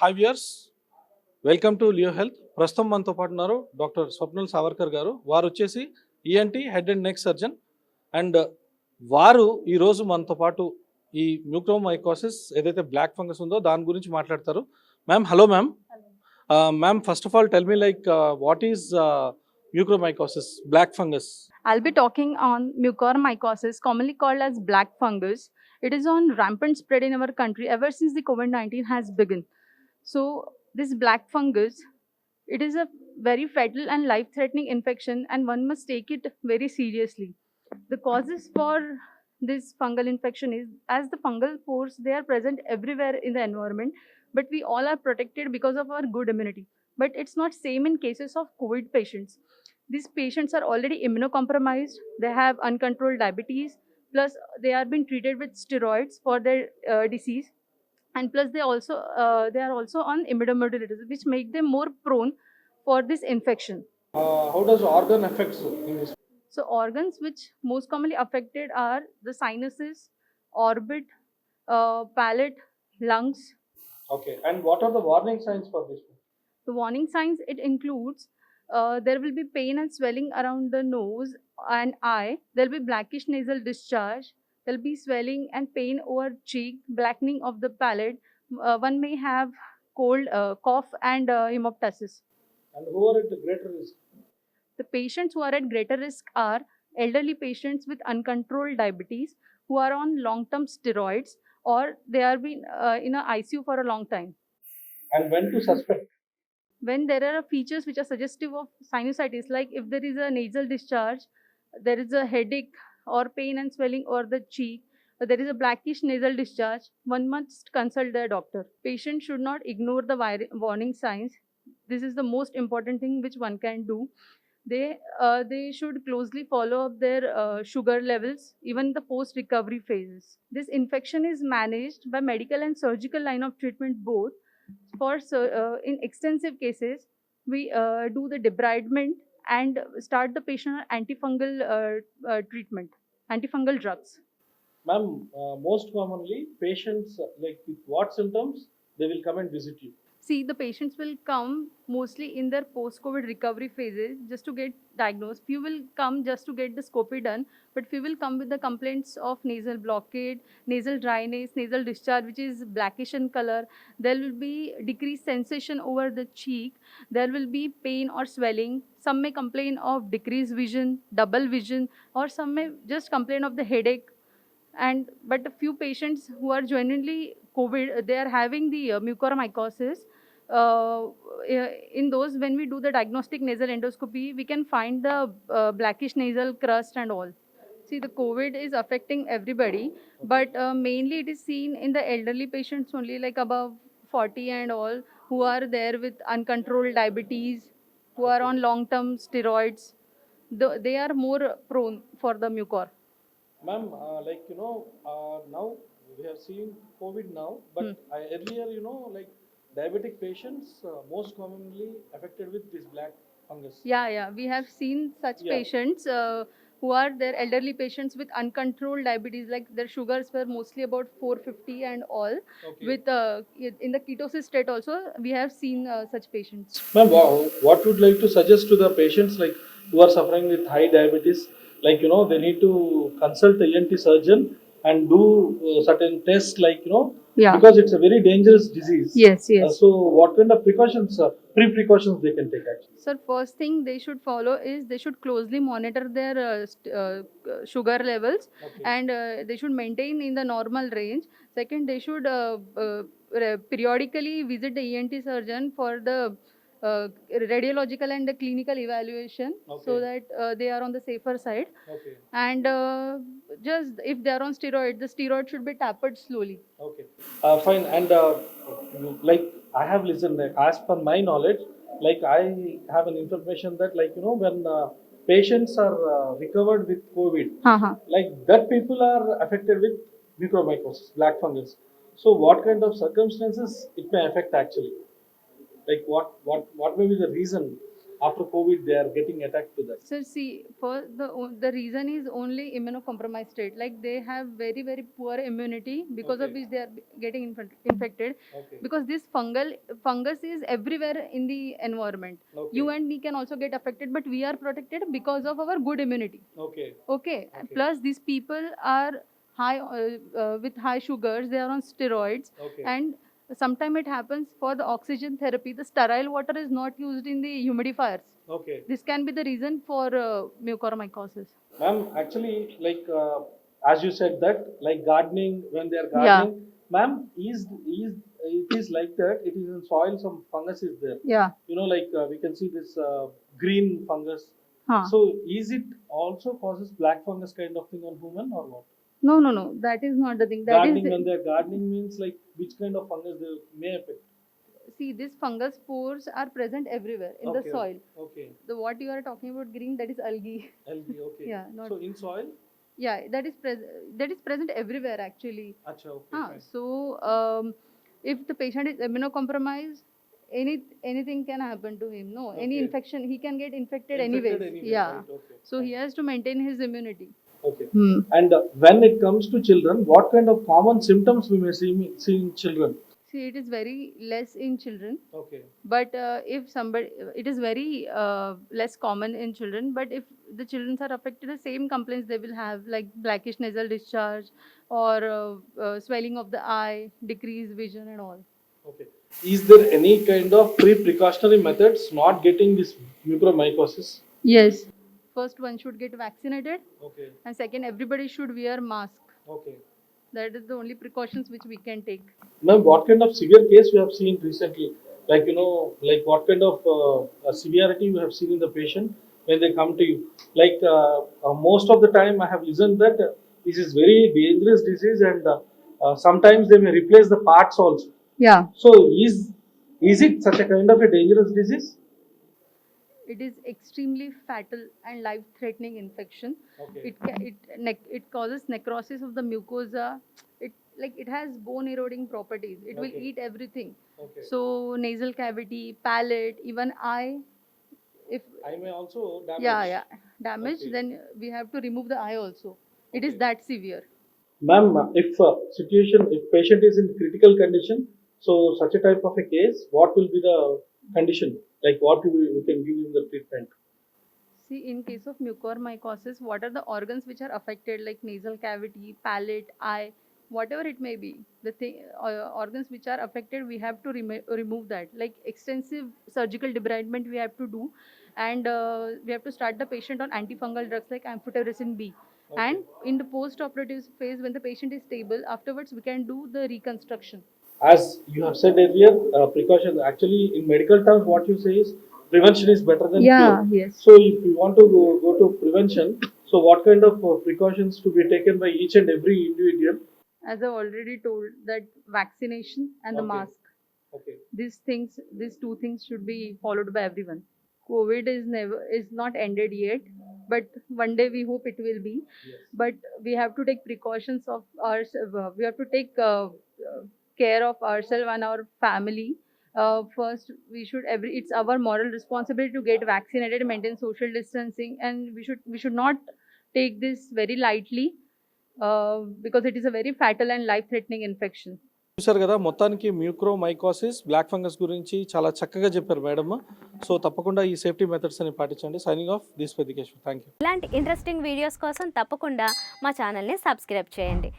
Hi viewers, welcome to Leo health. ప్రస్తుతం మనతో పాటు ఉన్నారు డాక్టర్ స్వప్నల్ సావర్కర్ గారు. వారు వచ్చేసి ENT head and neck surgeon. And వారు ఈరోజు మనతో పాటు ఈ మ్యూక్రోమైకోసిస్ ఏదైతే బ్లాక్ ఫంగస్ ఉందో దాని గురించి మాట్లాడతారు. Ma'am, hello ma'am. Ma'am, first of all tell me like what is mucormycosis, black fungus? I'll be talking on mucormycosis, commonly called as black fungus. It is on rampant spread in our country ever since the COVID-19 has begun. So this black fungus, it is a very fatal and life-threatening infection, and one must take it very seriously. The causes for this fungal infection is, as the fungal pores, they are present everywhere in the environment, but we all are protected because of our good immunity. But it's not same in cases of COVID patients. These patients are already immunocompromised, they have uncontrolled diabetes, plus they are being treated with steroids for their disease, and plus they are also on immunomodulators, which make them more prone for this infection. How does organ affects in this? So organs which most commonly affected are the sinuses, orbit, palate, lungs. Okay, and what are the warning signs for this? The warning signs, it includes there will be pain and swelling around the nose and eye. There will be blackish nasal discharge. There will be swelling and pain over cheek, blackening of the palate. One may have cold, cough, and hemoptysis. And who are at greater risk? The patients who are at greater risk are elderly patients with uncontrolled diabetes who are on long-term steroids, or they are been in a ICU for a long time. And when to suspect? When there are features which are suggestive of sinusitis, like if there is a nasal discharge, there is a headache or pain and swelling over the cheek, or there is a blackish nasal discharge, one must consult their doctor. Patient should not ignore the warning signs. This is the most important thing which one can do. They should closely follow up their sugar levels, even the post recovery phases. This infection is managed by medical and surgical line of treatment both. In extensive cases, we do the debridement and start the patient on antifungal treatment, antifungal drugs. Ma'am, most commonly patients like with what symptoms they will come and visit you? See, the patients will come mostly in their post-COVID recovery phases just to get diagnosed. Few will come just to get the scopy done, but few will come with the complaints of nasal blockade, nasal dryness, nasal discharge, which is blackish in color. There will be decreased sensation over the cheek. There will be pain or swelling. Some may complain of decreased vision, double vision, or some may just complain of the headache. And but a few patients who are genuinely COVID, they are having the mucormycosis. uh, in those, when we do the diagnostic nasal endoscopy, we can find the blackish nasal crust and all. See, the COVID is affecting everybody, but mainly it is seen in the elderly patients only, like above 40 and all, who are there with uncontrolled diabetes, who are on long-term steroids. They are more prone for the mucor. Ma'am, now we have seen COVID now, but earlier, like diabetic patients most commonly affected with this black fungus. Yeah, we have seen such Yeah. patients who are their elderly patients with uncontrolled diabetes, like their sugars were mostly about 450 and all. Okay. With in the ketosis state also, we have seen such patients. Ma'am, what would like to suggest to the patients like who are suffering with high diabetes? Like they need to consult the ENT surgeon and do certain tests, like Yeah. because it's a very dangerous disease. Yes, yes. So, what kind of precautions, pre-precautions they can take actually? Sir, first thing they should follow is they should closely monitor their sugar levels. Okay. And they should maintain in the normal range. Second, they should periodically visit the ENT surgeon for the radiological and the clinical evaluation. Okay. So that they are on the safer side. Okay. And just if they are on steroid, the steroid should be tapered slowly. Okay. Fine. And like I have listened, like, as per my knowledge, like I have an information that like when patients are recovered with COVID, like that people are affected with mucormycosis, black fungus. So what kind of circumstances it may affect actually? Like what may be the reason? after COVID they are getting attacked to that? So see, for the reason is only immunocompromised state. Like they have very very poor immunity, because of Okay. which they are getting infected. Okay. Because this fungus is everywhere in the environment. Okay. You and me can also get affected, but we are protected because of our good immunity. Okay. Okay. Okay. Plus these people are high with high sugars. They are on steroids. Okay. And sometimes it happens for the oxygen therapy, the sterile water is not used in the humidifiers. Okay. This can be the reason for mucormycosis. Ma'am, actually, like as you said that, like gardening, when they are Yeah. gardening, ma'am, it is like that. It is in soil. Some fungus is there. Yeah. You know, like we can see this green fungus. Huh. So, is it also causes black fungus kind of thing on human or what? No, no, no. That is not the thing. That Gardening, is when they are gardening, means like which kind of fungus they may affect. see, these fungus spores are present everywhere in the Okay. soil. Okay. The what you are talking about green, that is algae. Algae. Okay. Yeah, not- So in soil. Yeah, that is present everywhere actually. Acha. Okay. Fine. So if the patient is immunocompromised, anything can happen to him. No, any Okay. infection, he can get infected Infected anyways. anyway, Yeah. right, okay, So he fine. has to maintain his immunity. Okay. And when it comes to children, what kind of common symptoms we may see in children? See, it is very less in children, Okay. but if somebody, it is very less common in children. But if the children are affected, the same complaints they will have, like blackish nasal discharge or swelling of the eye, decreased vision, and all. Okay. Is there any kind of pre-precautionary methods not getting this mucormycosis? Yes. First, one should get vaccinated, Okay. and second, everybody should wear mask. Okay. That is the only precautions which we can take. Ma'am, what kind of severe case we have seen recently? Like, you know, like what kind of severity you have seen in the patient when they come to you? Like most of the time I have listened that this is very dangerous disease, and sometimes they may replace the parts also. Yeah. So is it such a kind of a dangerous disease? It is extremely fatal and life-threatening infection. Okay. It causes necrosis of the mucosa. It has bone-eroding properties. It will Okay. eat everything. Okay. So nasal cavity, palate, even eye. If I may also damage. yeah damage, Okay. then we have to remove the eye also. It is Okay. that severe. Ma'am, if patient is in critical condition, so such a type of a case, what will be the condition? Like what we can give him the treatment? See, in case of mucormycosis, what are the organs which are affected, like nasal cavity, palate, eye, whatever it may be? The organs which are affected, we have to remove that. Like extensive surgical debridement we have to do, and we have to start the patient on antifungal drugs like amphotericin B. Okay. And in the post-operative phase, when the patient is stable, afterwards we can do the reconstruction. As you have said earlier, precaution. Actually, in medical terms, what you say is prevention is better than cure. Yes. So, if you want to go to prevention, so what kind of precautions to be taken by each and every individual? As I've already told, that vaccination and the Okay. mask. Okay. These two things should be followed by everyone. COVID is not ended yet, but one day we hope it will be. Yes. But we have to take precautions of ourselves. We have to take care of ourselves and our family. First, it's our moral responsibility to get vaccinated, maintain social distancing, and we should not take this very lightly, because it is a very fatal and life-threatening infection. చూసారు కదా, మొత్తానికి మ్యూక్రోమైకోసిస్ black fungus గురించి చాలా చక్కగా చెప్పారు madam. So తప్పకుండా ఈ safety methods అని పాటించండి. Signing off this Peddikeshwar. Thank you. ఇలాంటి ఇంట్రెస్టింగ్ వీడియోస్ కోసం తప్పకుండా మా ఛానల్ని సబ్స్క్రైబ్ చేయండి.